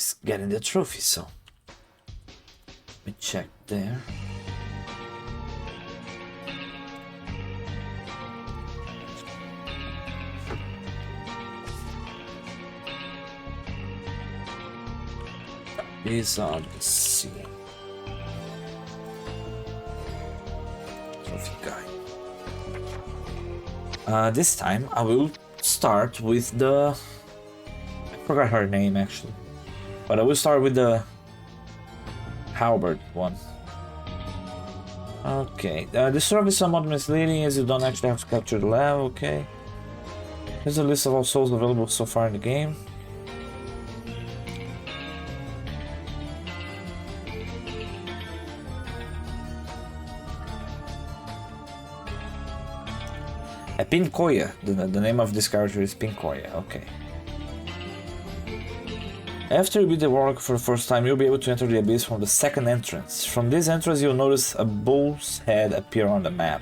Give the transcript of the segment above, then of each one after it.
is getting the trophy, so let me check there. Is Odyssey. Trophy guy. This time I will start with the... I forgot her name actually. But I will start with the halberd one. Okay. This server is somewhat misleading as you don't actually have to capture the level, okay. Here's a list of all souls available so far in the game. Pincoya, the name of this character is Pincoya, okay. After you beat the Warlock for the first time, you'll be able to enter the abyss from the second entrance. From this entrance, you'll notice a bull's head appear on the map.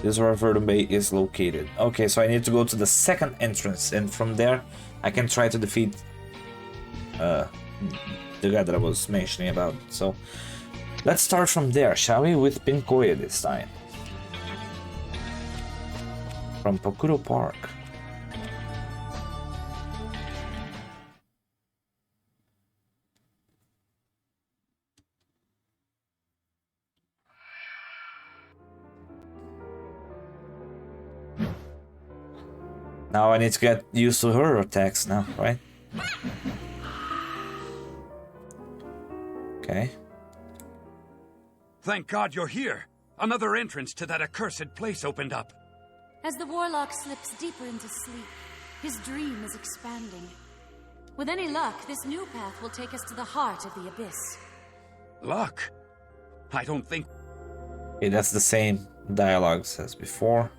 This is where Verdun Bay is located. Okay, so I need to go to the second entrance, and from there, I can try to defeat the guy that I was mentioning about. So, let's start from there, shall we? With Pincoya this time. From Pokuro Park. Now I need to get used to her attacks now, right? Okay. Thank God you're here. Another entrance to that accursed place opened up. As the Warlock slips deeper into sleep, his dream is expanding. With any luck, this new path will take us to the heart of the abyss. Luck? I don't think... Okay, that's the same dialogues as before.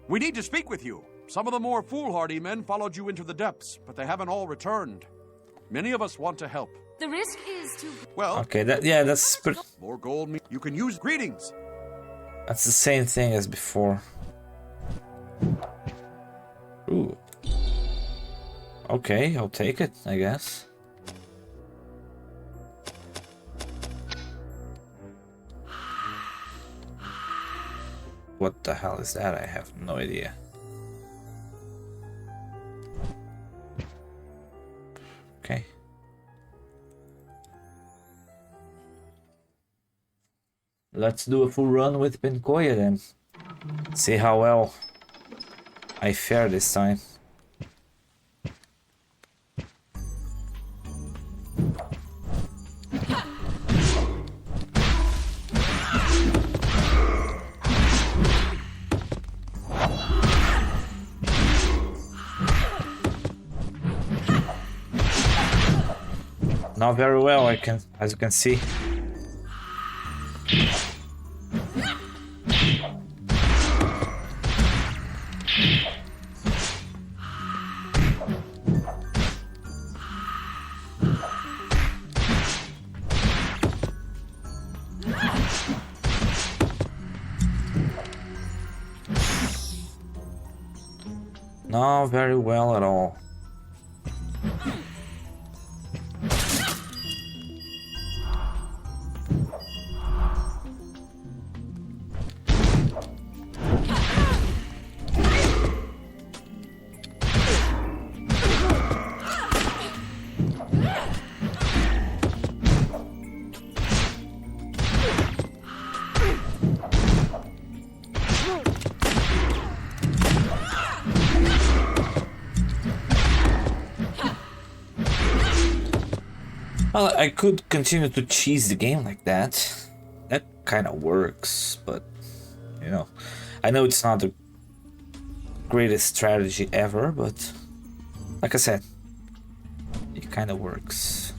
We need to speak with you. Some of the more foolhardy men followed you into the depths, but they haven't all returned. Many of us want to help. The risk is to... Well... Okay, that's pretty... More gold... You can use greetings. That's the same thing as before. Ooh. Okay, I'll take it, I guess. What the hell is that? I have no idea. Okay. Let's do a full run with Pincoya then. See how well I fare this time. Not very well, as you can see. Not very well at all. Well, I could continue to cheese the game like that. That kind of works, but you know, I know it's not the greatest strategy ever, but like I said, it kind of works.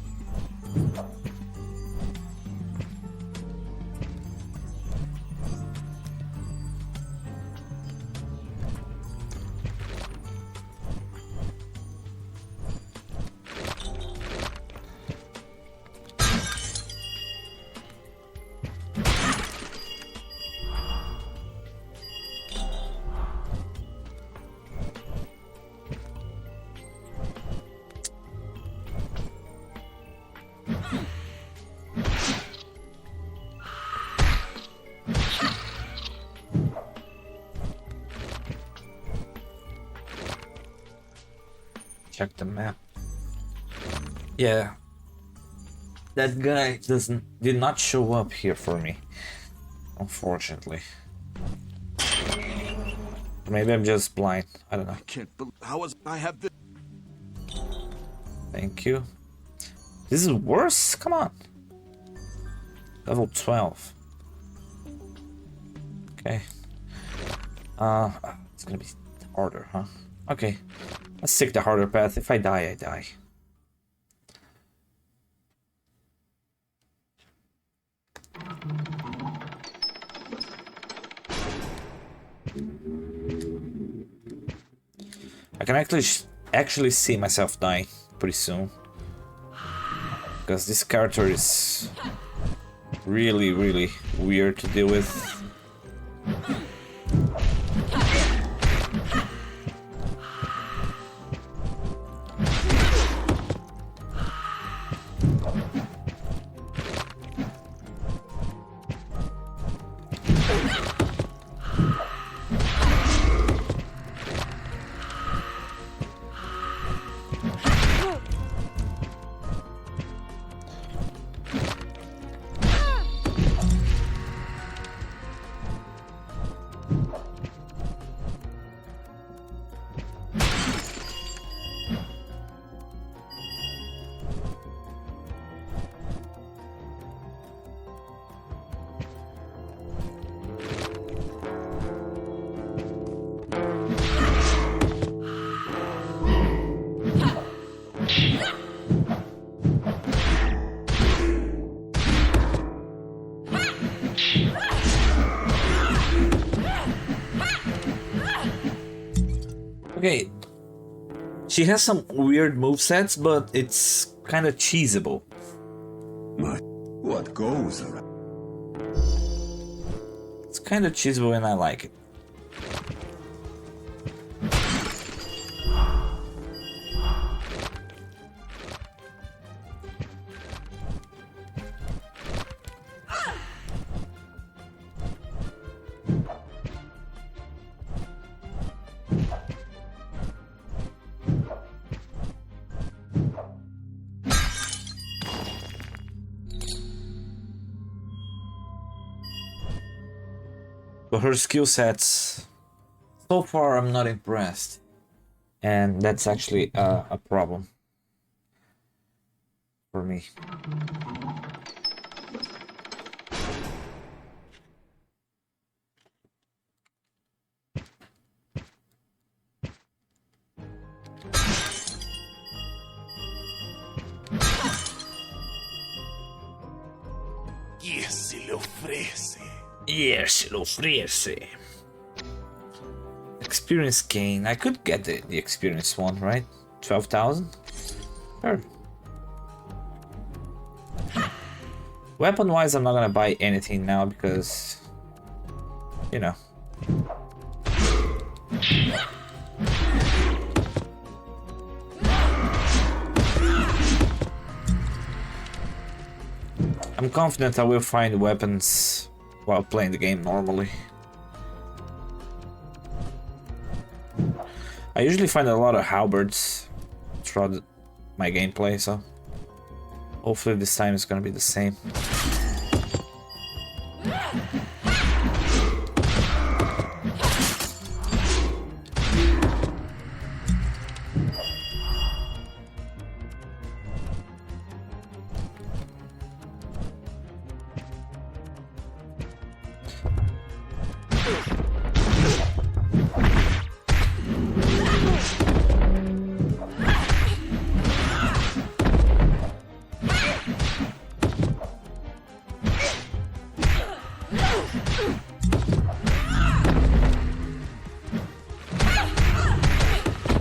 Check the map. Yeah. That guy did not show up here for me, unfortunately. Maybe I'm just blind. I don't know. I can't believe how was I have this. Thank you. This is worse? Come on. Level 12. Okay. It's gonna be harder, huh? Okay. Let's take the harder path. If I die, I die. I can actually see myself dying pretty soon, because this character is really weird to deal with. Okay, she has some weird movesets, but it's kind of cheesable. What goes around? It's kind of cheesable and I like it. But her skill sets, so far I'm not impressed. And that's actually a problem for me. Esse le ofrece. Yes, lo ofrece. Experience gain. I could get the experience one, right? 12,000? Sure. Weapon-wise, I'm not gonna buy anything now because, you know. I'm confident I will find weapons while playing the game normally. I usually find a lot of halberds throughout my gameplay, so hopefully this time it's gonna be the same.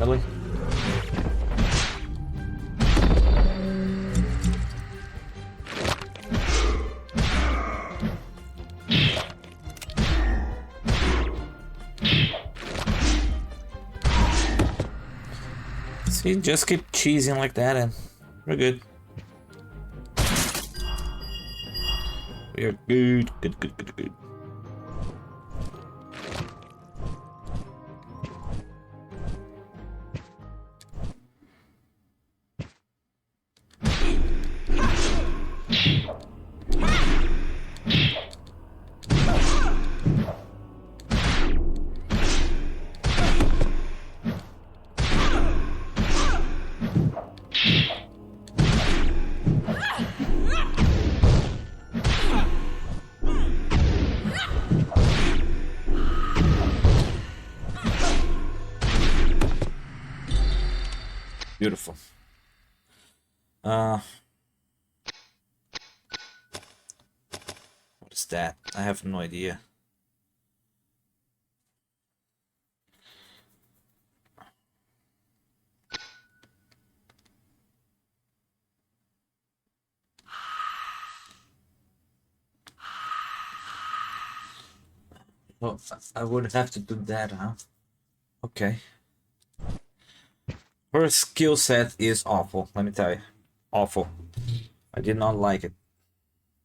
Really? See, just keep cheesing like that and we're good. We're good, good. Beautiful. What is that? I have no idea. Well, I would have to do that, huh? Okay. Her skill set is awful, let me tell you. Awful. I did not like it.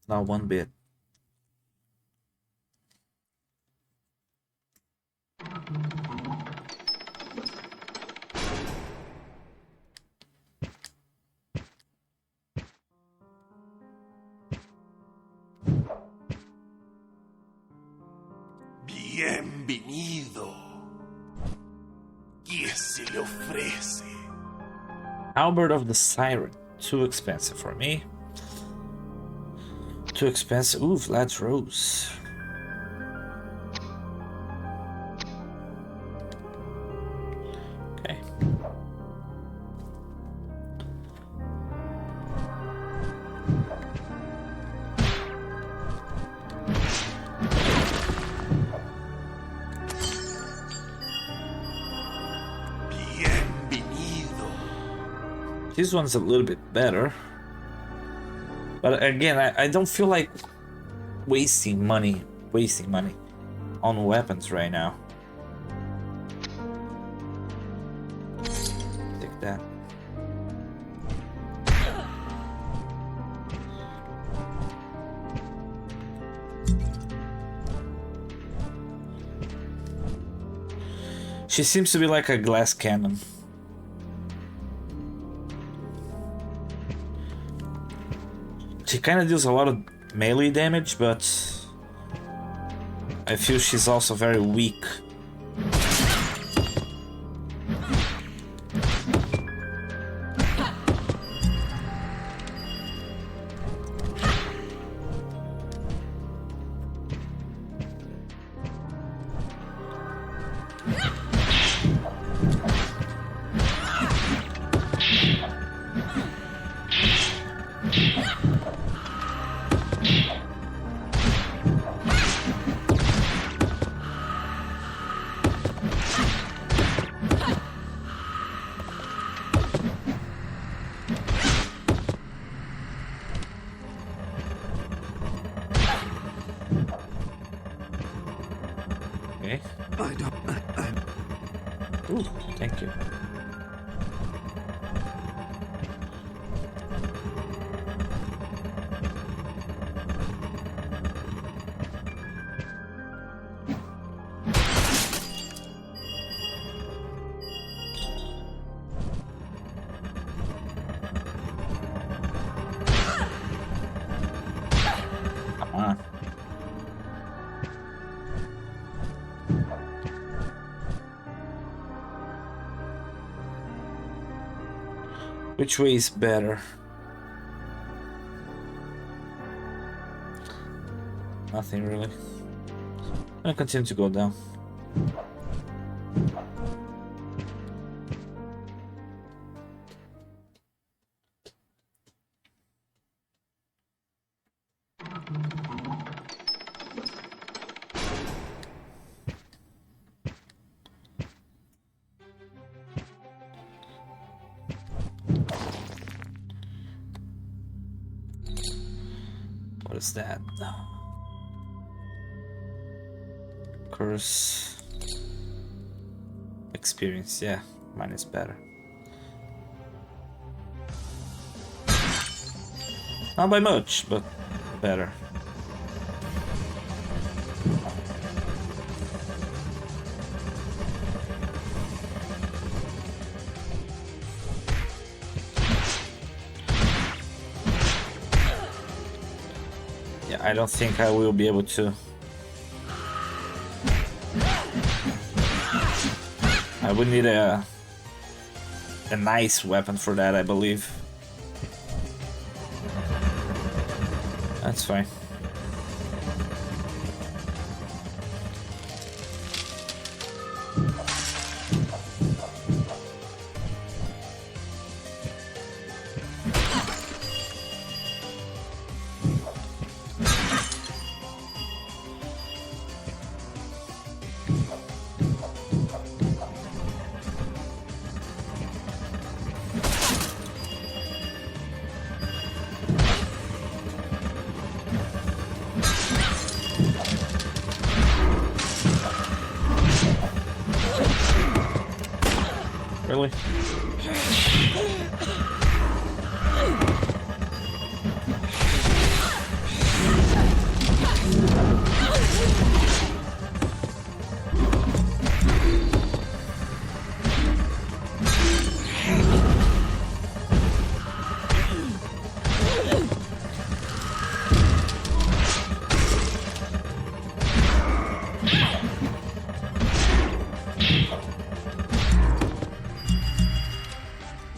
Not one bit. Bienvenido. ¿Qué se le ofrece? Albert of the Siren. Too expensive for me. Too expensive. Ooh, Vlad's Rose. Okay. This one's a little bit better. But again, I don't feel like wasting money on weapons right now. Take that. She seems to be like a glass cannon. She kind of deals a lot of melee damage, but I feel she's also very weak. Okay. Ooh, thank you. Come on. Which way is better? Nothing really. I'm gonna continue to go down. What is that? Curse experience, yeah, mine is better. Not by much, but better. Yeah, I don't think I will be able to. I would need a nice weapon for that, I believe. That's fine. Really?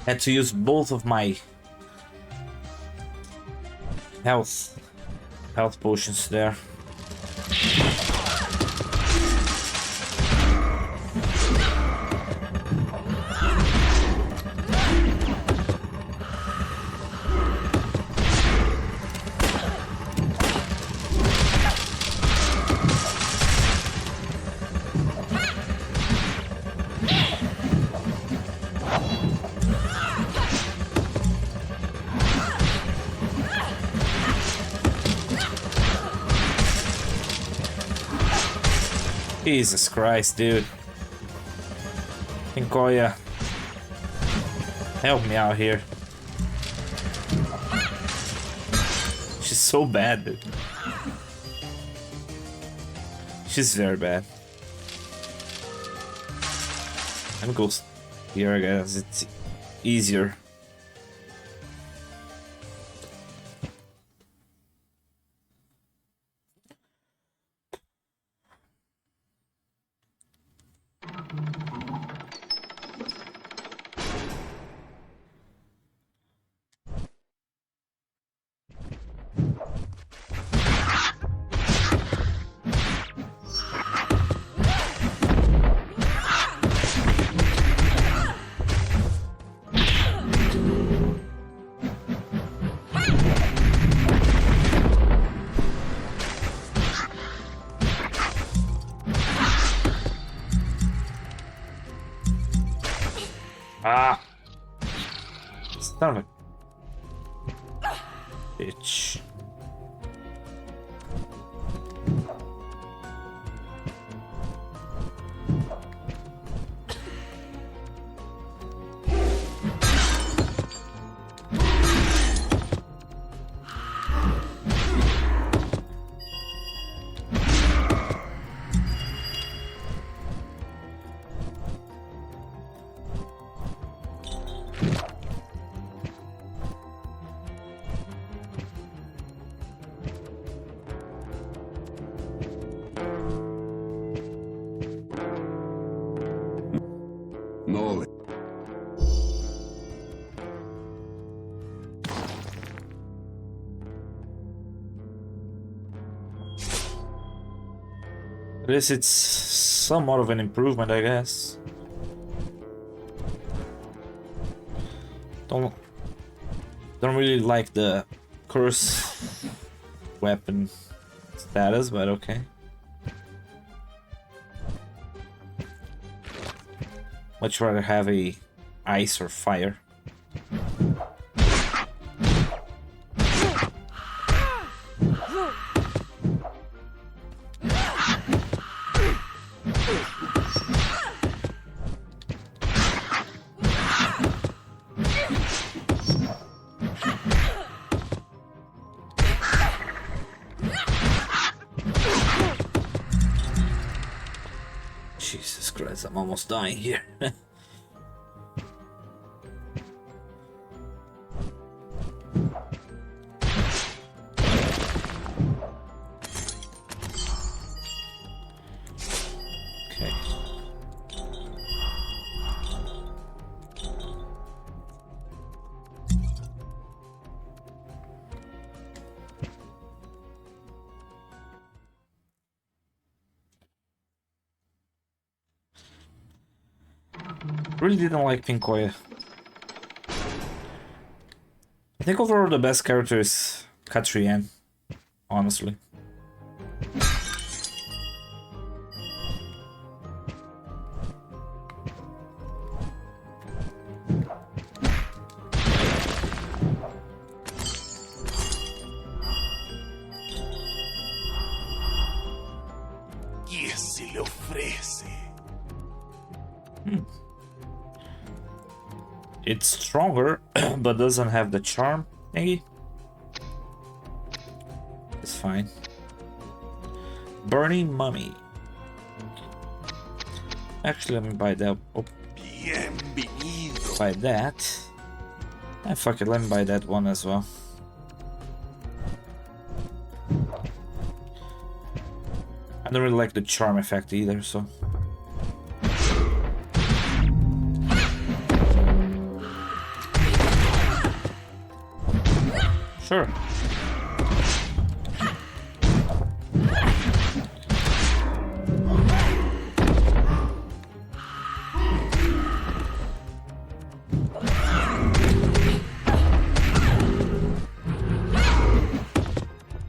Had to use both of my health potions there. Jesus Christ, dude. Pincoya, help me out here. She's so bad, dude. She's very bad. I'm gonna go here, I guess. It's easier. Ah! Son of a bitch. No. At least it's somewhat of an improvement, I guess. Don't really like the curse weapon status, but okay. Much rather have a ice or fire. Jesus Christ, I'm almost dying here. Okay. Really didn't like Pincoya. I think overall the best character is Katrienne, honestly. ¿Qué se le ofrece? It's stronger, but doesn't have the charm thingy. It's fine. Burning Mummy. Actually, let me buy that. Oh. Bienvenido. Buy that. And fuck it, let me buy that one as well. I don't really like the charm effect either, so. Sure.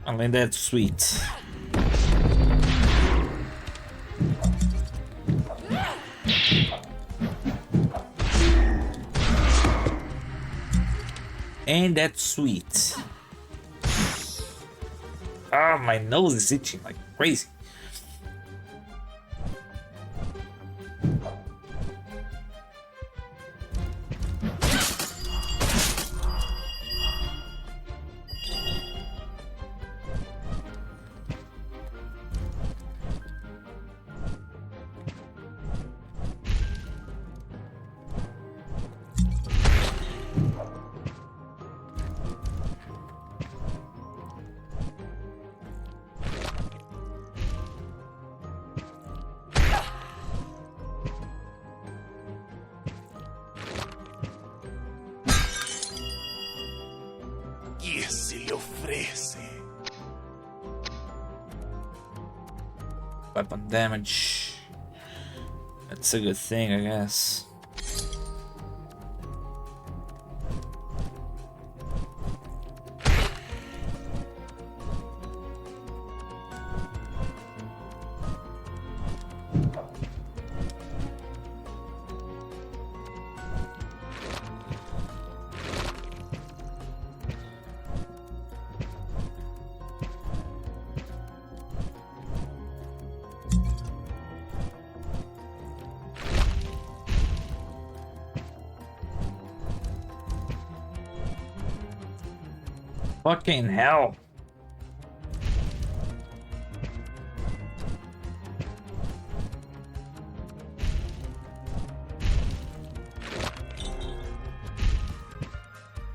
I mean, that's sweet. Ain't that sweet? Ah, my nose is itching like crazy. Esse le ofrece. Weapon damage. That's a good thing, I guess. Fucking hell.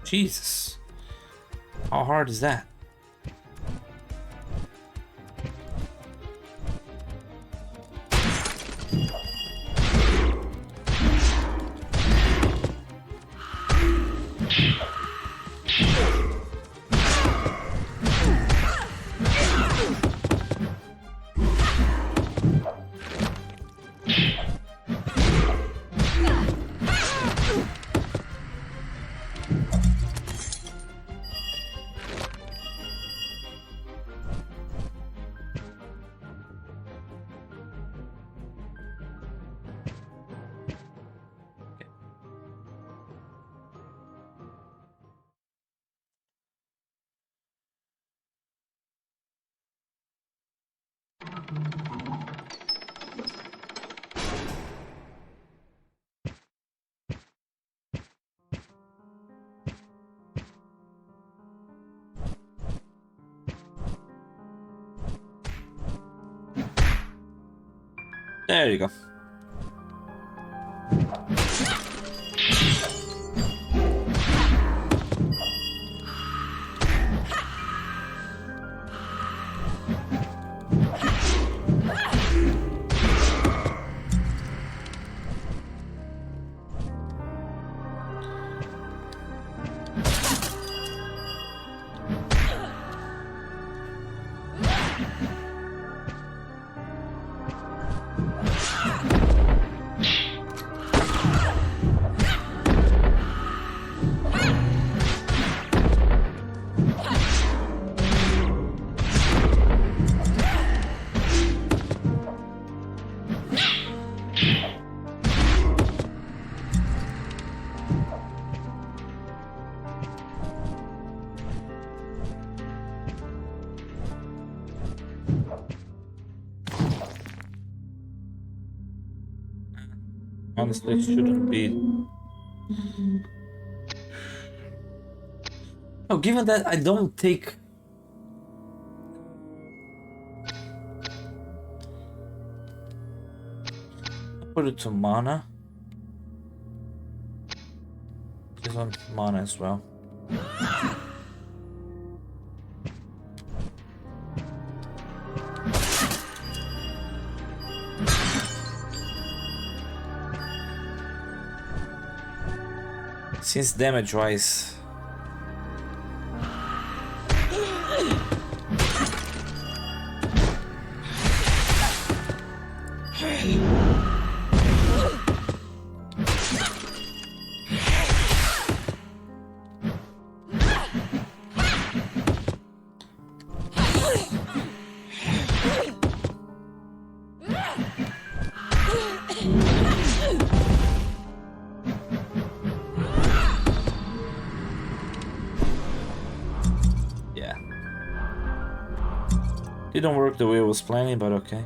Jesus. How hard is that? There you go. Honestly, it shouldn't be Oh, given that I don't take... Put it to mana. He's on mana as well. Since damage wise, didn't work the way I was planning, but okay.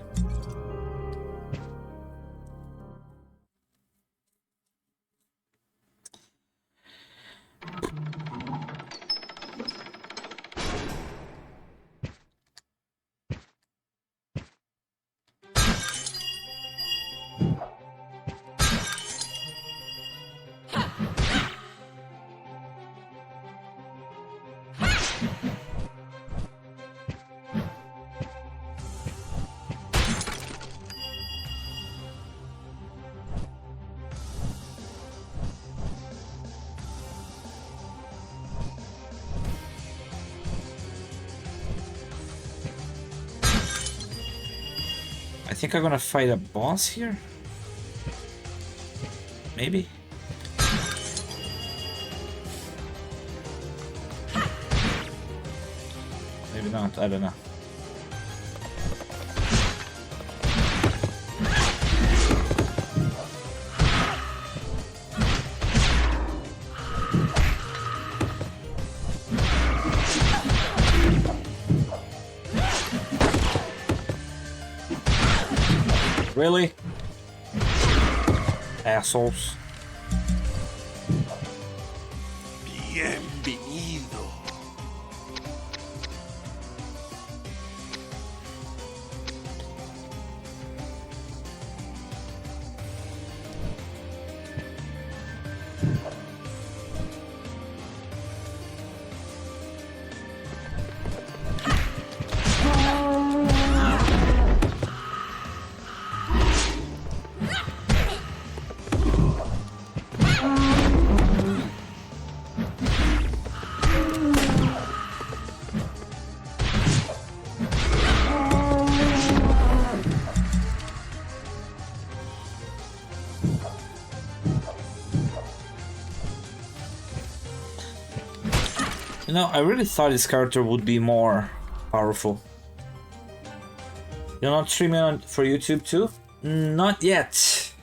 I think I'm gonna fight a boss here. Maybe. Maybe not, I don't know. Really? Assholes. Bienvenido. You know, I really thought this character would be more powerful. You're not streaming on for YouTube too? Not yet.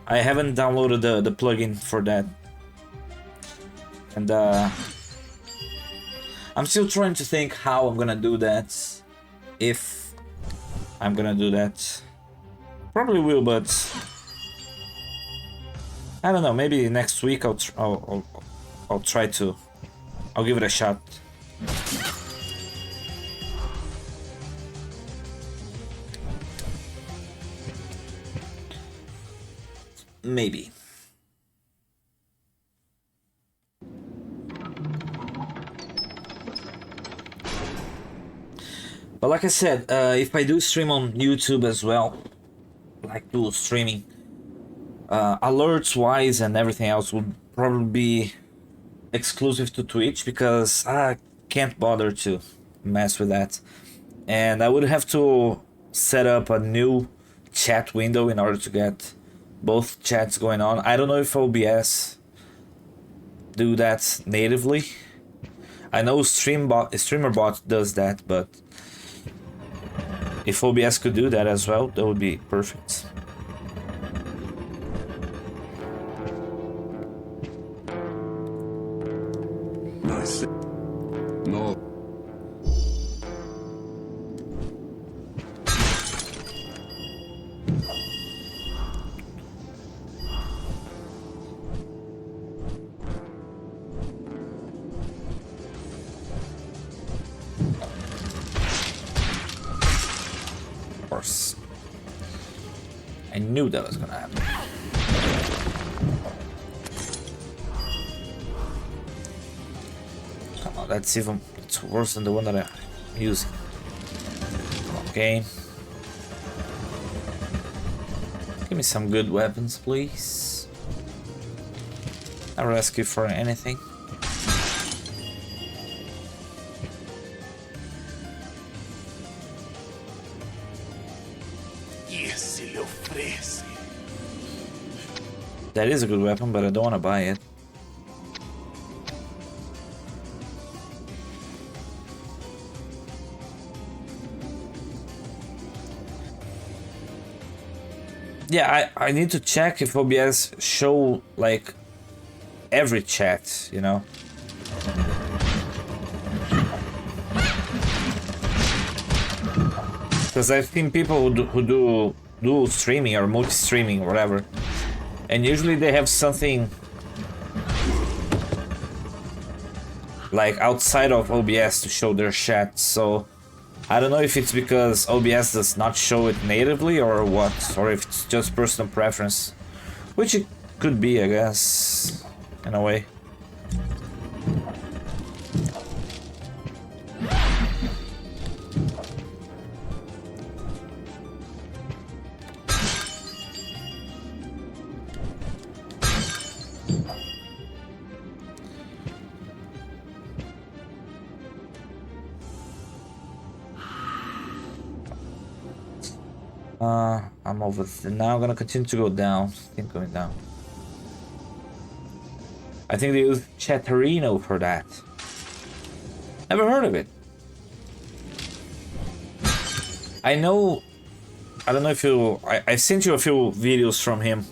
I haven't downloaded the plugin for that. And I'm still trying to think how I'm gonna do that. If I'm gonna do that. Probably will, but I don't know, maybe next week I'll try to. I'll give it a shot. Maybe. But like I said, if I do stream on YouTube as well, like do streaming, alerts wise and everything else would probably be exclusive to Twitch, because I can't bother to mess with that, and I would have to set up a new chat window in order to get both chats going on. I don't know if OBS do that natively. I know StreamerBot does that, but if OBS could do that as well, that would be perfect. Nice. No. I knew that was gonna happen. Come on, it's worse than the one that I'm using. Okay. Give me some good weapons, please. I'll ask you for anything. Esse lhe ofrece. That is a good weapon, but I don't want to buy it. Yeah, I need to check if OBS show like every chat, you know. Because I've seen people who do dual streaming or multi-streaming or whatever, and usually they have something like outside of OBS to show their chat, so I don't know if it's because OBS does not show it natively or what, or if it's just personal preference, which it could be, I guess, in a way. I'm over now. I'm gonna continue to go down. Keep going down. I think they use Chatterino for that. Never heard of it. I know. I don't know if you. I sent you a few videos from him.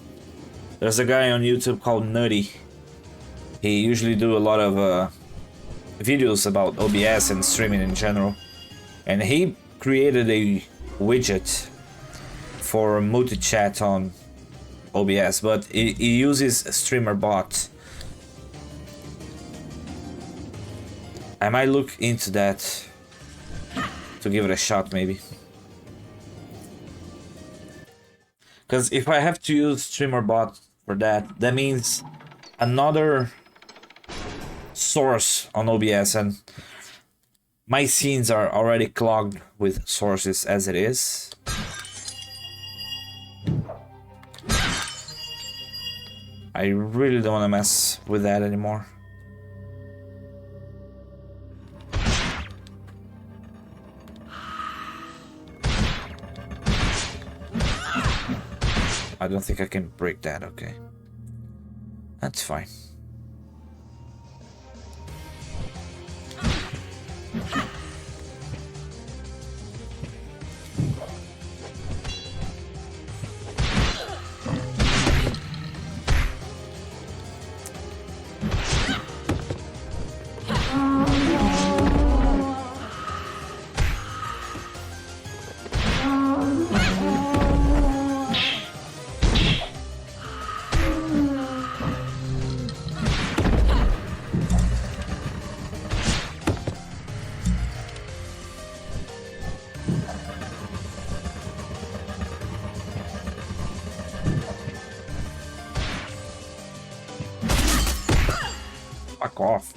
There's a guy on YouTube called Nutty. He usually do a lot of videos about OBS and streaming in general, and he created a widget for multi-chat on OBS, but he uses a streamer bot. I might look into that to give it a shot, maybe. Because if I have to use streamer bot for that, that means another source on OBS, and my scenes are already clogged with sources as it is. I really don't want to mess with that anymore. I don't think I can break that, okay. That's fine. Fuck off.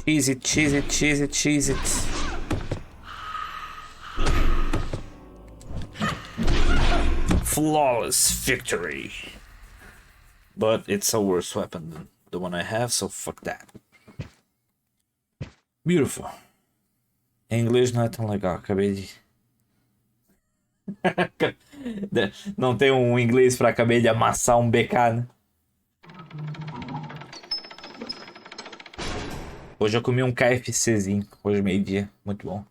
Cheese it, cheese it, cheese it, cheese it. Flawless victory. But it's a worse weapon than the one I have, so fuck that. Beautiful. Inglês não é tão legal, acabei de... Não tem um inglês pra acabei de amassar um BK, né? Hoje eu comi um KFCzinho, hoje meio-dia, muito bom.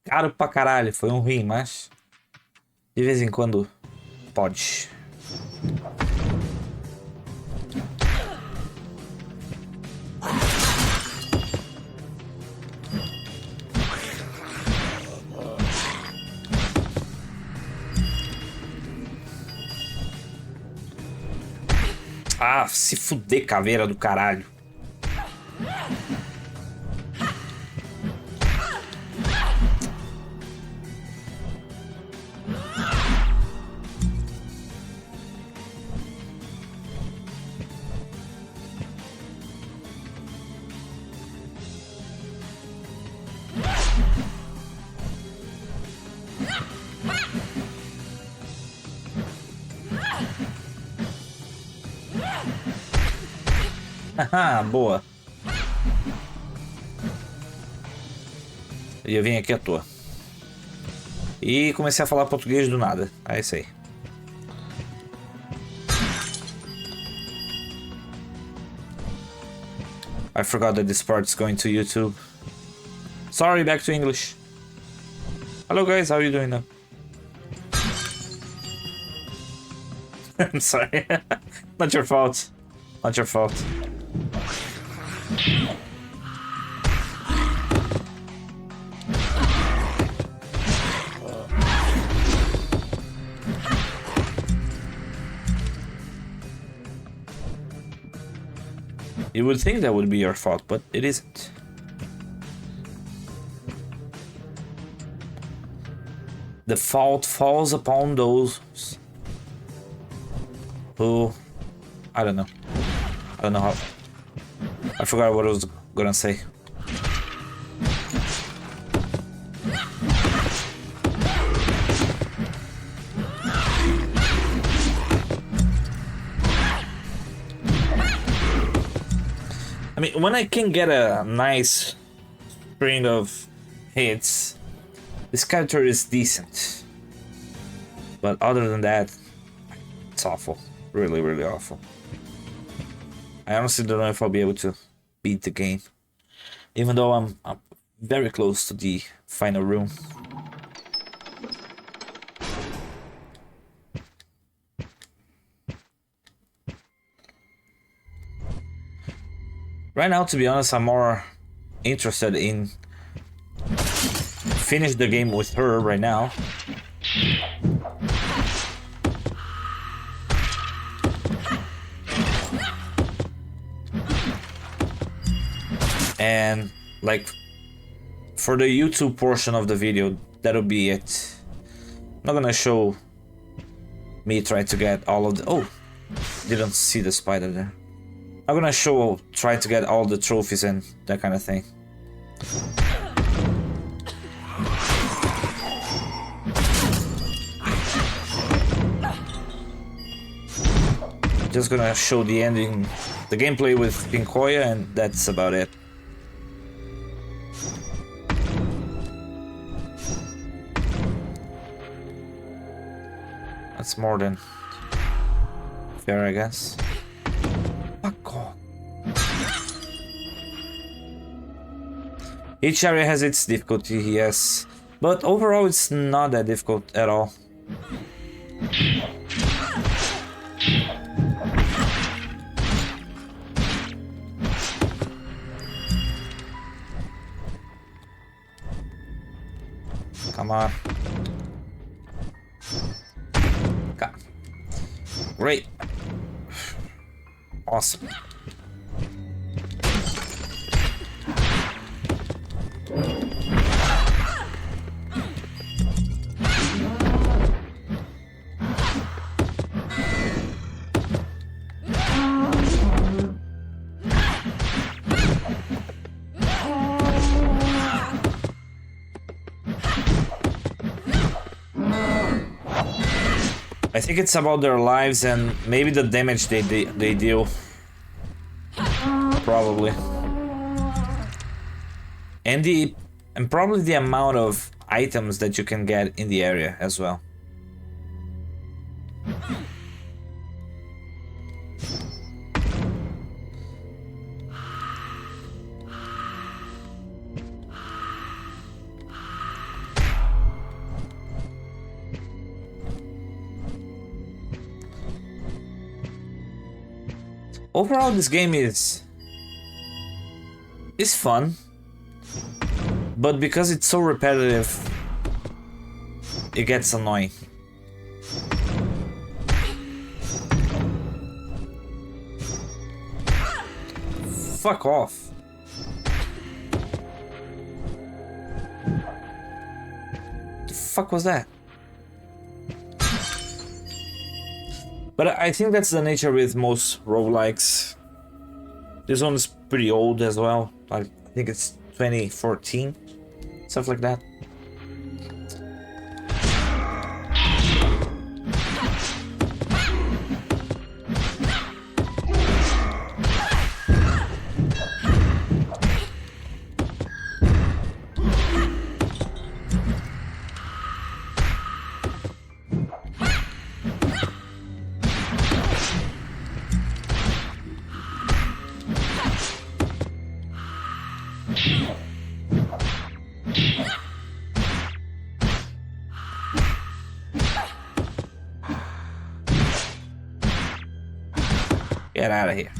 Caro pra caralho, foi um ruim, mas de vez em quando pode. Ah, se fuder, caveira do caralho. Haha, boa. Eu vim aqui à toa. E comecei a falar português do nada. É isso aí. I forgot that this part's going to YouTube. Sorry, back to English. Hello guys, how are you doing now? I'm sorry. Not your fault. Not your fault. You would think that would be your fault, but it isn't. The fault falls upon those who... I don't know. I don't know how... I forgot what I was gonna say. I mean, when I can get a nice string of hits, this character is decent. But other than that, it's awful. Really, really awful. I honestly don't know if I'll be able to beat the game. Even though I'm very close to the final room. Right now, to be honest, I'm more interested in finish the game with her right now. And like for the YouTube portion of the video, that'll be it. I'm not gonna show me trying to get all of the... Oh, didn't see the spider there. I'm gonna show trying to get all the trophies and that kind of thing. Just gonna show the ending, the gameplay with Pincoya, and that's about it. That's more than fair, I guess. Fuck off. Each area has its difficulty, yes, but overall it's not that difficult at all. Come on. Great. Awesome. I think it's about their lives and maybe the damage they deal. Probably. And probably the amount of items that you can get in the area as well. Overall, this game is fun, but because it's so repetitive, it gets annoying. Fuck off. The fuck was that? But I think that's the nature with most roguelikes. This one's pretty old as well. I think it's 2014, stuff like that. Get out of here.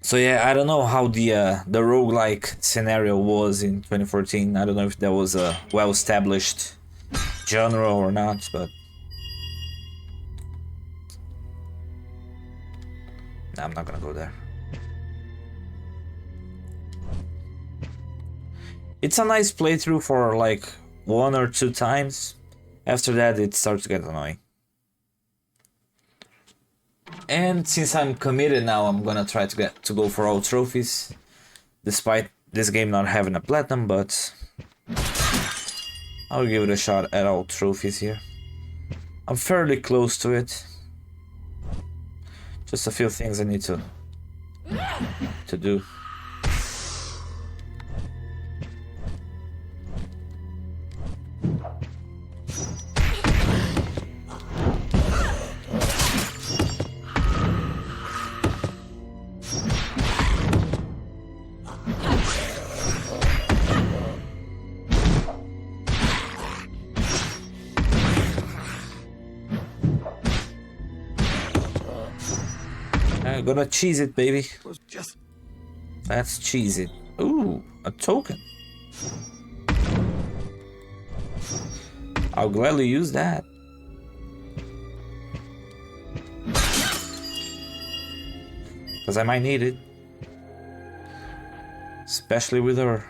So yeah, I don't know how the roguelike scenario was in 2014. I don't know if there was a well-established genre or not, but nah, I'm not gonna go there. It's a nice playthrough for like 1 or 2 times. After that, it starts to get annoying. And since I'm committed now, I'm gonna try to go for all trophies, despite this game not having a platinum, but I'll give it a shot at all trophies here. I'm fairly close to it. Just a few things I need to do. I'm gonna cheese it, baby. Let's cheese it. Ooh, a token. I'll gladly use that. Because I might need it. Especially with her.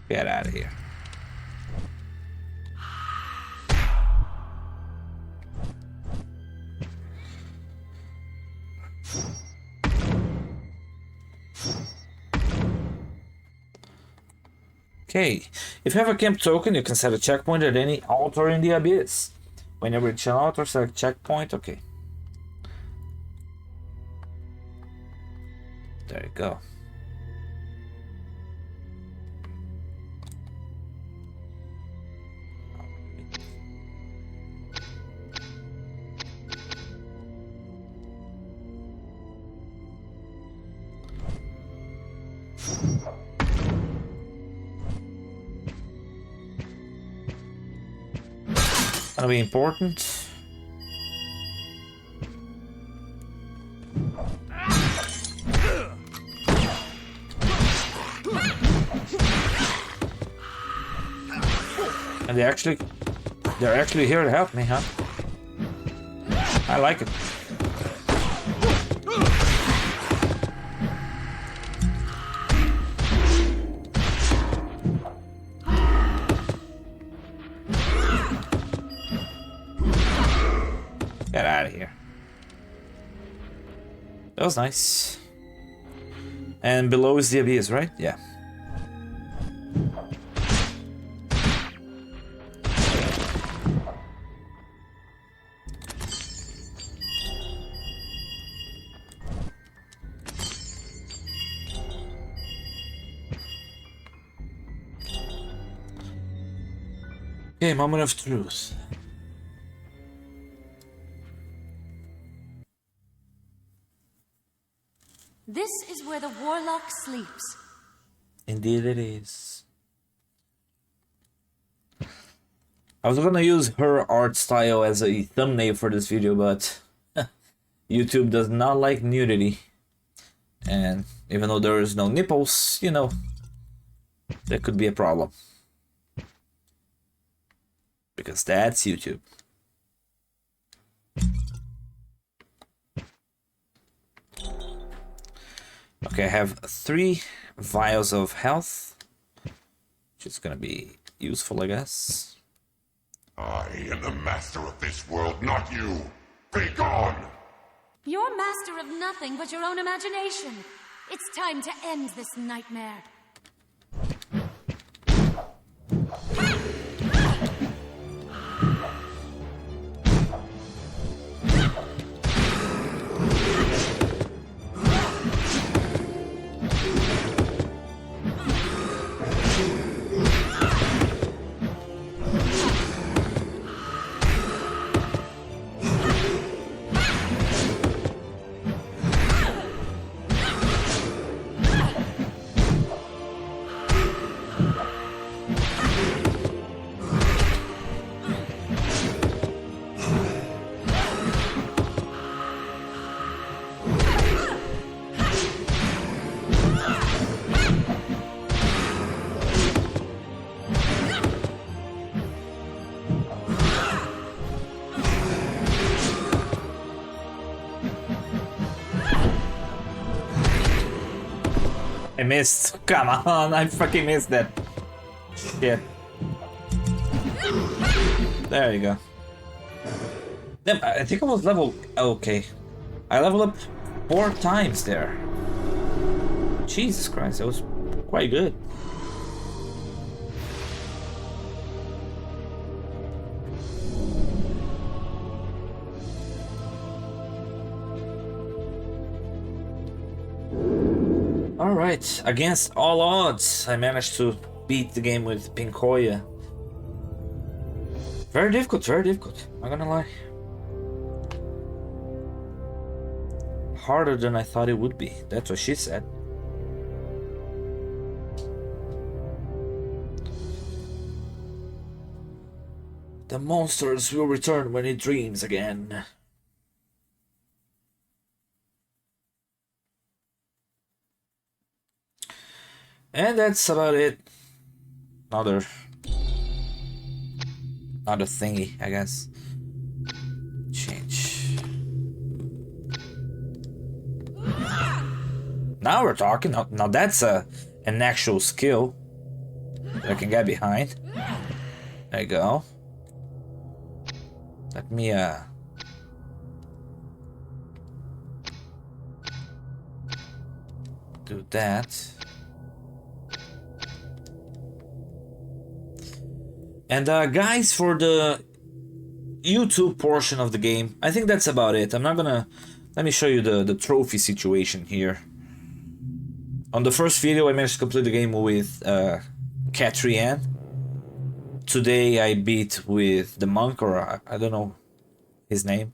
Get out of here. Okay, if you have a camp token, you can set a checkpoint at any altar in the abyss. When you reach an altar, select checkpoint. Okay. There you go. Gonna be important. And they're actually here to help me, huh? I like it. Get out of here. That was nice. And below is the abyss, right? Yeah. Okay, moment of truth. This is where the Warlock sleeps. Indeed it is. I was gonna use her art style as a thumbnail for this video, but YouTube does not like nudity. And even though there is no nipples, you know, there could be a problem. Because that's YouTube. Okay, I have 3 vials of health, which is gonna be useful, I guess. I am the master of this world, not you. Be gone! You're master of nothing but your own imagination. It's time to end this nightmare. I missed. Come on, I fucking missed that. Shit. There you go. Damn, I think I was level... Okay. I leveled up 4 times there. Jesus Christ, that was quite good. Alright, against all odds, I managed to beat the game with Pincoya. Very difficult, not gonna lie. Harder than I thought it would be, that's what she said. The monsters will return when he dreams again. And that's about it. Another thingy, I guess. Change. Now we're talking. Now that's an actual skill that I can get behind. There you go. Let me do that. And guys, for the YouTube portion of the game, I think that's about it. I'm not gonna... Let me show you the trophy situation here. On the first video, I managed to complete the game with Catrian. Today, I beat with the monk, or I don't know his name.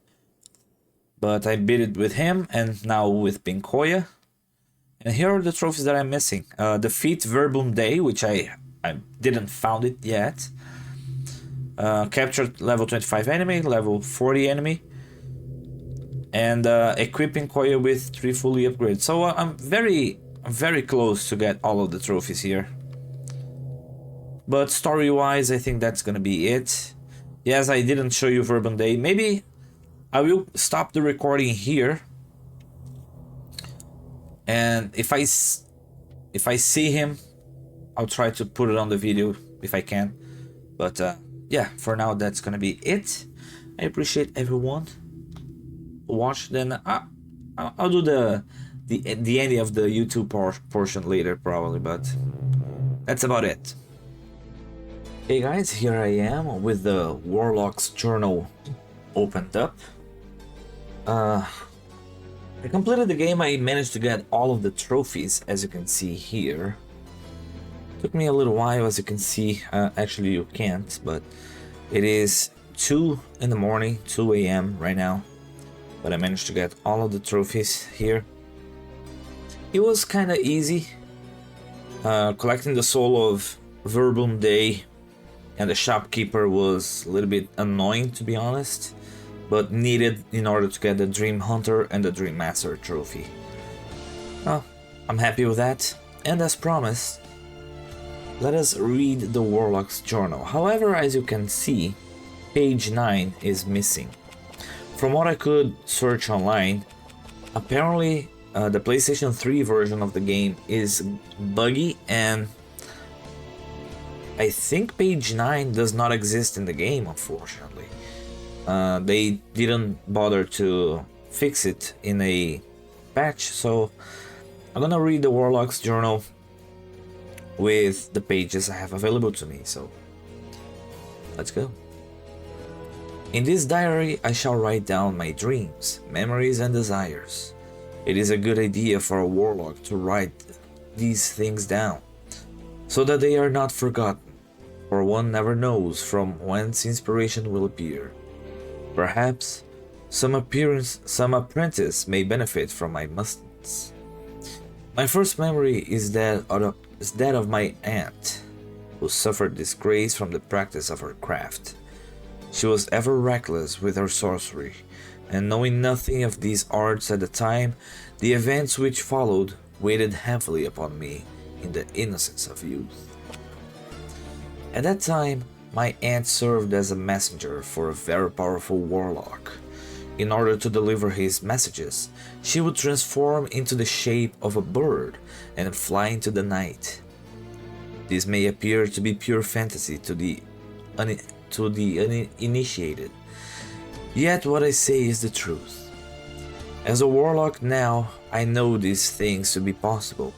But I beat it with him, and now with Pincoya. And here are the trophies that I'm missing. Defeat Verbum Day, which I didn't found it yet. Captured level 25 enemy, level 40 enemy, and equipping Pincoya with 3 fully upgrades. So I'm very close to get all of the trophies here. But story-wise, I think that's gonna be it. Yes, I didn't show you Verbum Day. Maybe I will stop the recording here, and if I see him, I'll try to put it on the video if I can. But yeah, for now that's gonna be it. I appreciate everyone who watched, and I'll do the ending of the YouTube portion later probably, but that's about it. Hey guys, here I am with the Warlock's journal opened up. I completed the game. I managed to get all of the trophies, as you can see here. Took me a little while, as you can see. Actually, you can't, but it is 2 in the morning, 2 a.m. right now. But I managed to get all of the trophies here. It was kind of easy. Collecting the soul of Verbum Day and the shopkeeper was a little bit annoying, to be honest, but needed in order to get the Dream Hunter and the Dream Master trophy. Well, I'm happy with that, and as promised, let us read the Warlock's journal. However, as you can see, page 9 is missing. From what I could search online, apparently the PlayStation 3 version of the game is buggy, and I think page 9 does not exist in the game, unfortunately. They didn't bother to fix it in a patch, so I'm gonna read the Warlock's journal with the pages I have available to me, so let's go. In this diary I shall write down my dreams, memories and desires. It is a good idea for a warlock to write these things down, so that they are not forgotten, for one never knows from whence inspiration will appear. Perhaps some apprentice may benefit from my mustn'ts. My first memory is that of my aunt, who suffered disgrace from the practice of her craft. She was ever reckless with her sorcery, and knowing nothing of these arts at the time, the events which followed weighed heavily upon me in the innocence of youth. At that time, my aunt served as a messenger for a very powerful warlock. In order to deliver his messages, she would transform into the shape of a bird and fly into the night. This may appear to be pure fantasy to the uninitiated, yet what I say is the truth. As a warlock now, I know these things to be possible,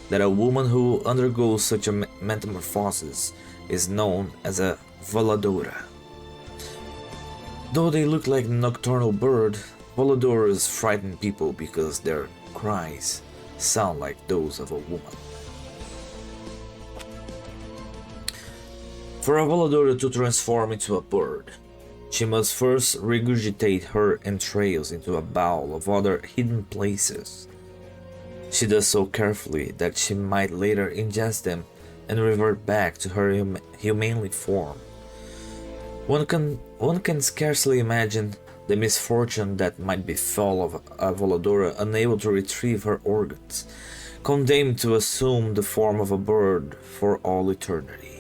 that a woman who undergoes such a metamorphosis is known as a voladora. Though they look like a nocturnal bird, voladoras frighten people because their cries sound like those of a woman. For a voladora to transform into a bird, she must first regurgitate her entrails into a bowl of other hidden places. She does so carefully that she might later ingest them and revert back to her humanly form. One can scarcely imagine the misfortune that might befall of a voladora unable to retrieve her organs, condemned to assume the form of a bird for all eternity.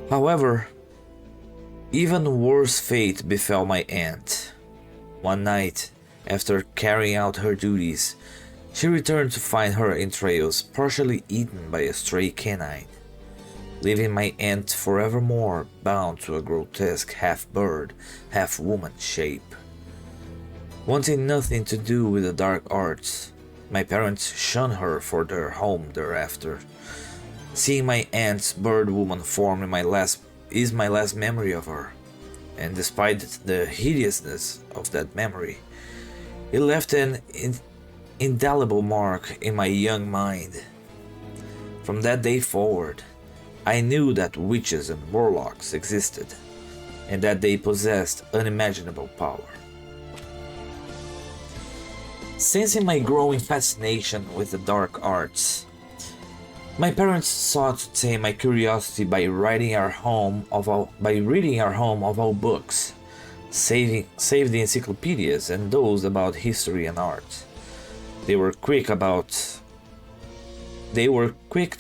However, even worse fate befell my aunt. One night, after carrying out her duties, she returned to find her entrails partially eaten by a stray canine, leaving my aunt forevermore bound to a grotesque half-bird, half-woman shape. Wanting nothing to do with the dark arts, my parents shunned her for their home thereafter. Seeing my aunt's bird-woman form is my last memory of her, and despite the hideousness of that memory, it left an indelible mark in my young mind. From that day forward, I knew that witches and warlocks existed, and that they possessed unimaginable power. Sensing my growing fascination with the dark arts, my parents sought to tame my curiosity by reading our home of all books, save the encyclopedias and those about history and art. They were quick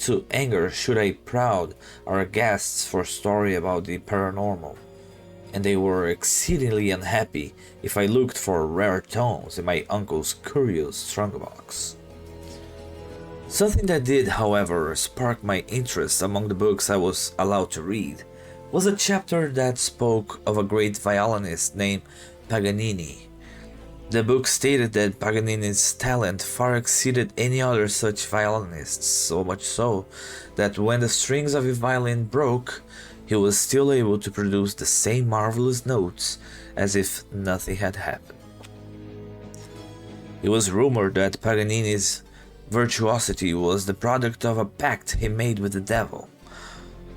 to anger should I prod our guests for story about the paranormal, and they were exceedingly unhappy if I looked for rare tomes in my uncle's curious strongbox. Something that did, however, spark my interest among the books I was allowed to read was a chapter that spoke of a great violinist named Paganini. The book stated that Paganini's talent far exceeded any other such violinist, so much so that when the strings of his violin broke, he was still able to produce the same marvelous notes as if nothing had happened. It was rumored that Paganini's virtuosity was the product of a pact he made with the devil.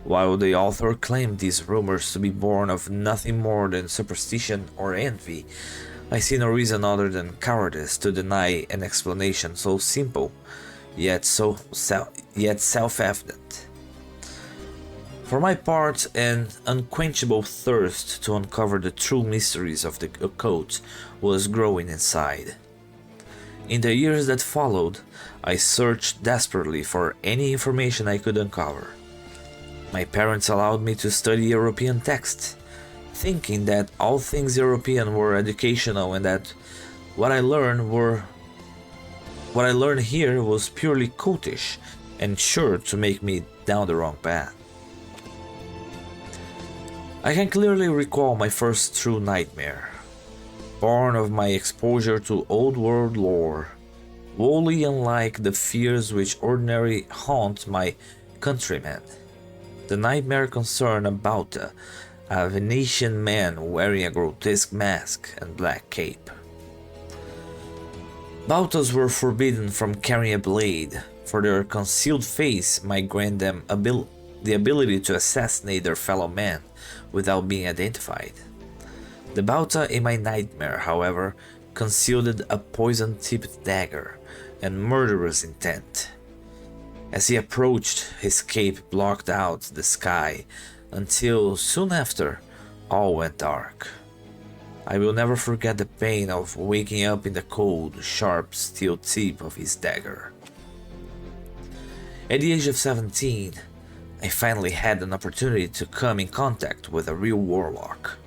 While the author claimed these rumors to be born of nothing more than superstition or envy, I see no reason other than cowardice to deny an explanation so simple, yet self-evident. For my part, an unquenchable thirst to uncover the true mysteries of the occult was growing inside. In the years that followed, I searched desperately for any information I could uncover. My parents allowed me to study European texts, thinking that all things European were educational and that what I learned here was purely cultish and sure to make me down the wrong path. I can clearly recall my first true nightmare, born of my exposure to old world lore, wholly unlike the fears which ordinarily haunt my countrymen. The nightmare concerned about a Venetian man wearing a grotesque mask and black cape. Bautas were forbidden from carrying a blade, for their concealed face might grant them the ability to assassinate their fellow man without being identified. The Bauta in my nightmare, however, concealed a poison-tipped dagger and murderous intent. As he approached, his cape blocked out the sky until, soon after, all went dark. I will never forget the pain of waking up in the cold, sharp steel tip of his dagger. At the age of 17, I finally had an opportunity to come in contact with a real warlock.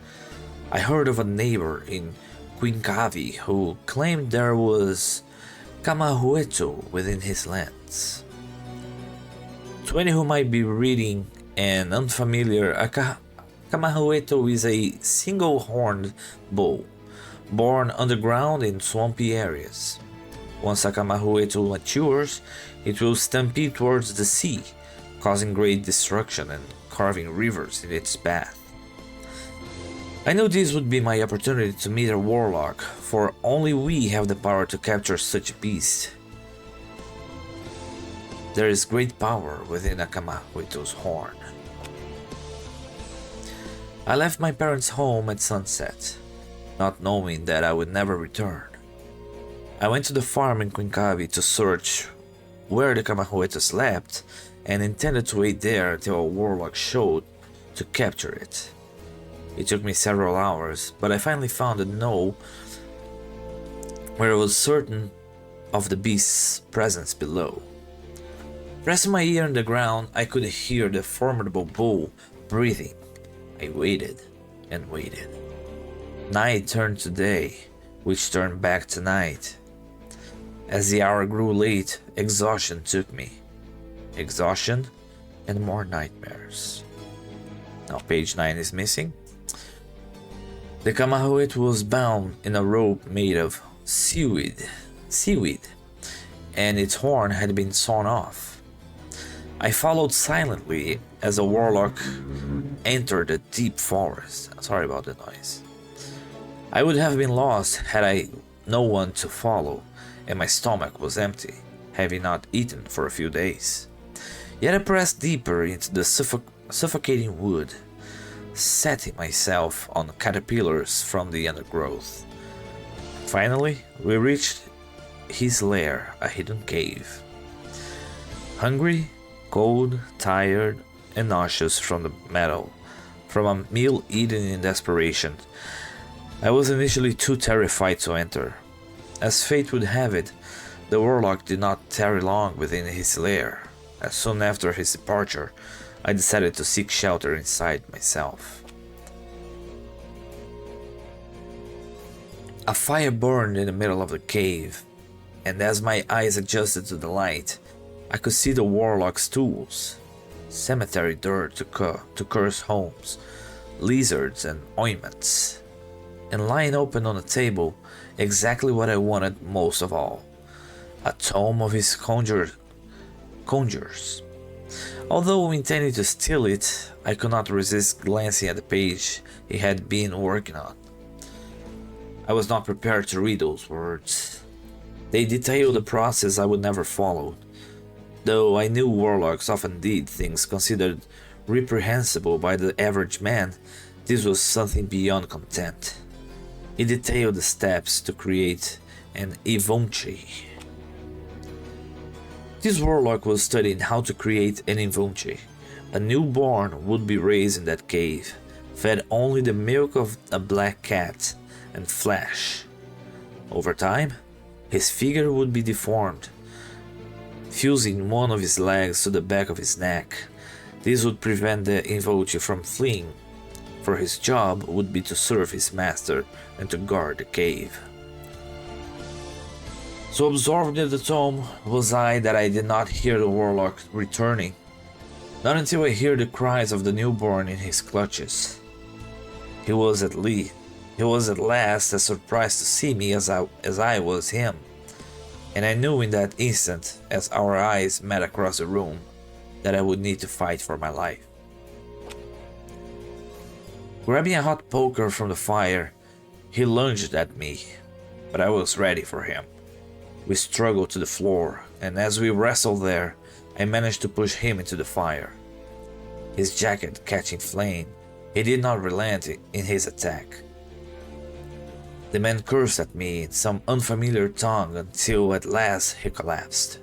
I heard of a neighbor in Pincoya who claimed there was Camahueto within his lands. To any who might be reading and unfamiliar, a Camahueto is a single-horned bull, born underground in swampy areas. Once a Camahueto matures, it will stampede towards the sea, causing great destruction and carving rivers in its path. I knew this would be my opportunity to meet a warlock, for only we have the power to capture such a beast. There is great power within a Camahueto's horn. I left my parents' home at sunset, not knowing that I would never return. I went to the farm in Pincoya to search where the Camahueto slept and intended to wait there until a warlock showed to capture it. It took me several hours, but I finally found a knoll where I was certain of the beast's presence below. Resting my ear on the ground, I could hear the formidable bull breathing. I waited and waited. Night turned to day, which turned back to night. As the hour grew late, exhaustion took me. Exhaustion and more nightmares. Now page 9 is missing. The Camahueto was bound in a rope made of seaweed, and its horn had been sawn off. I followed silently as a warlock entered a deep forest. Sorry about the noise. I would have been lost had I no one to follow, and my stomach was empty, having not eaten for a few days. Yet I pressed deeper into the suffocating wood, setting myself on caterpillars from the undergrowth. Finally, we reached his lair, a hidden cave. Hungry, cold, tired, and nauseous from a meal eaten in desperation, I was initially too terrified to enter. As fate would have it, the warlock did not tarry long within his lair. As soon after his departure, I decided to seek shelter inside myself. A fire burned in the middle of the cave, and as my eyes adjusted to the light, I could see the warlock's tools: cemetery dirt to curse homes, lizards and ointments. And lying open on a table, exactly what I wanted most of all. A tome of his conjures. Although intending to steal it, I could not resist glancing at the page he had been working on. I was not prepared to read those words. They detailed a process I would never follow. Though I knew warlocks often did things considered reprehensible by the average man, this was something beyond contempt. It detailed the steps to create an Evonche. This warlock was studying how to create an Evonche. A newborn would be raised in that cave, fed only the milk of a black cat and flesh. Over time, his figure would be deformed, fusing one of his legs to the back of his neck. This would prevent the Evonche from fleeing, for his job would be to serve his master and to guard the cave. So absorbed in the tome was I that I did not hear the warlock returning, not until I heard the cries of the newborn in his clutches. He was at last as surprised to see me as I was him, and I knew in that instant, as our eyes met across the room, that I would need to fight for my life. Grabbing a hot poker from the fire, he lunged at me, but I was ready for him. We struggled to the floor, and as we wrestled there, I managed to push him into the fire. His jacket catching flame, he did not relent in his attack. The man cursed at me in some unfamiliar tongue until at last he collapsed.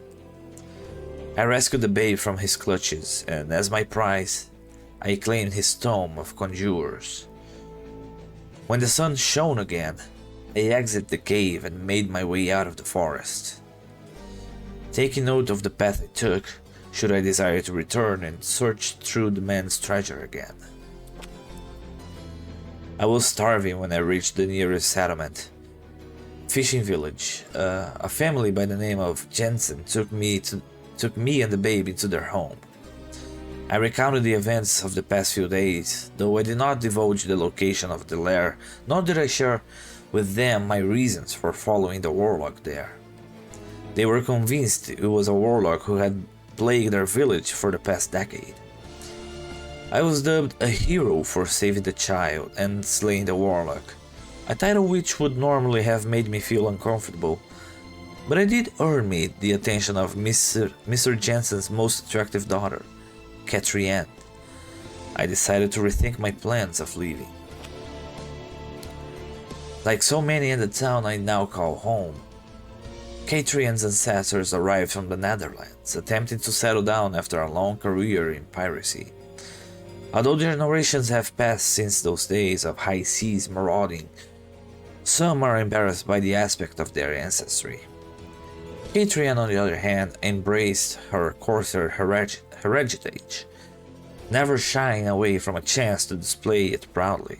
I rescued the babe from his clutches, and as my prize, I claimed his tome of conjurers. When the sun shone again, I exited the cave and made my way out of the forest. Taking note of the path I took, should I desire to return and search through the man's treasure again. I was starving when I reached the nearest settlement, fishing village. A family by the name of Jensen took me and the babe into their home. I recounted the events of the past few days, though I did not divulge the location of the lair, nor did I share with them my reasons for following the warlock there. They were convinced it was a warlock who had plagued their village for the past decade. I was dubbed a hero for saving the child and slaying the warlock, a title which would normally have made me feel uncomfortable, but it did earn me the attention of Mr. Jensen's most attractive daughter, Catriane. I decided to rethink my plans of leaving. Like so many in the town I now call home, Catriane's ancestors arrived from the Netherlands, attempting to settle down after a long career in piracy. Although generations have passed since those days of high seas marauding, some are embarrassed by the aspect of their ancestry. Catriane, on the other hand, embraced her Corsair heritage, never shying away from a chance to display it proudly.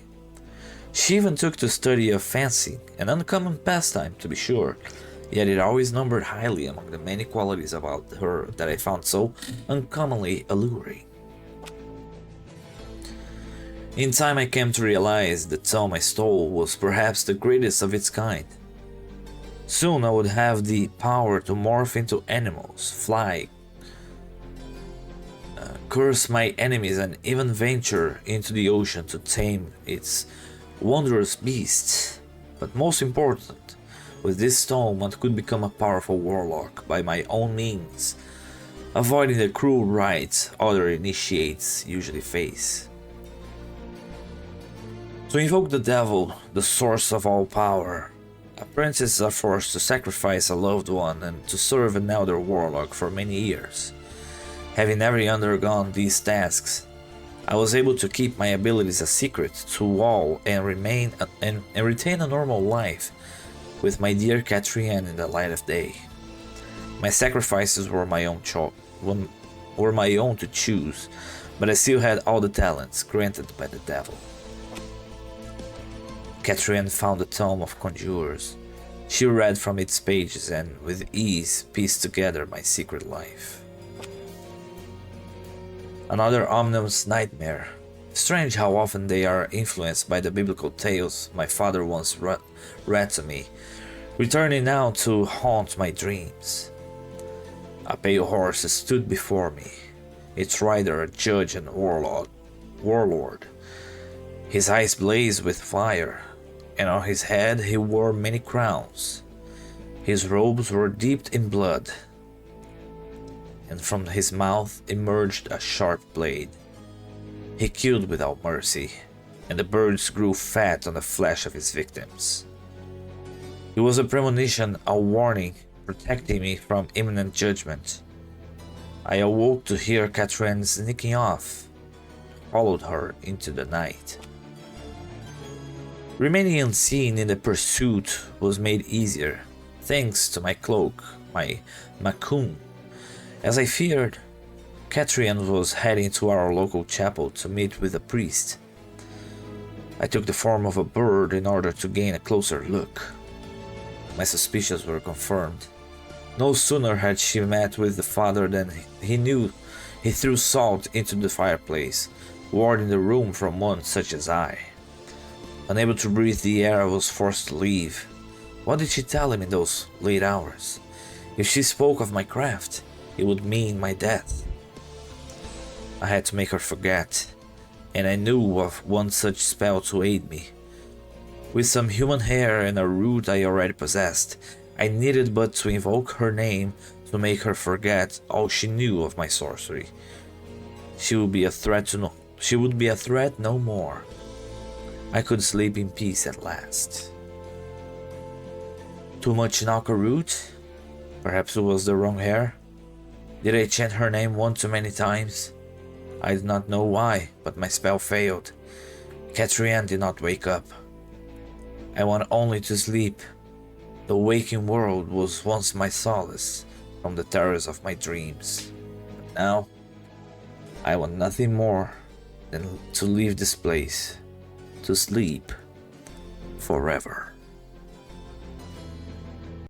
She even took to study of fencing, an uncommon pastime to be sure, yet it always numbered highly among the many qualities about her that I found so uncommonly alluring. In time I came to realize the tome I stole was perhaps the greatest of its kind. Soon I would have the power to morph into animals, fly, curse my enemies, and even venture into the ocean to tame its wondrous beasts. But most important, with this stone one could become a powerful warlock by my own means, avoiding the cruel rites other initiates usually face. To invoke the devil, the source of all power, apprentices are forced to sacrifice a loved one and to serve an elder warlock for many years. Having never undergone these tasks, I was able to keep my abilities a secret to all and retain a normal life with my dear Catriane in the light of day. My sacrifices were my own to choose, but I still had all the talents granted by the devil. Catriane found the Tome of Conjurers. She read from its pages and with ease pieced together my secret life. Another ominous nightmare. Strange how often they are influenced by the biblical tales my father once read to me, returning now to haunt my dreams. A pale horse stood before me, its rider a judge and warlord. His eyes blazed with fire, and on his head he wore many crowns. His robes were dipped in blood, and from his mouth emerged a sharp blade. He killed without mercy, and the birds grew fat on the flesh of his victims. It was a premonition, a warning, protecting me from imminent judgment. I awoke to hear Catherine sneaking off, followed her into the night. Remaining unseen in the pursuit was made easier, thanks to my cloak, my macoon. As I feared, Catherine was heading to our local chapel to meet with a priest. I took the form of a bird in order to gain a closer look. My suspicions were confirmed. No sooner had she met with the father than he threw salt into the fireplace, warding the room from one such as I. Unable to breathe the air, I was forced to leave. What did she tell him in those late hours? If she spoke of my craft, it would mean my death. I had to make her forget, and I knew of one such spell to aid me. With some human hair and a root I already possessed, I needed but to invoke her name to make her forget all she knew of my sorcery. She would be a threat no more. I could sleep in peace at last. Too much Nauka root? Perhaps it was the wrong hair? Did I chant her name one too many times? I did not know why, but my spell failed. Catherine did not wake up. I want only to sleep. The waking world was once my solace from the terrors of my dreams. But now, I want nothing more than to leave this place, to sleep forever.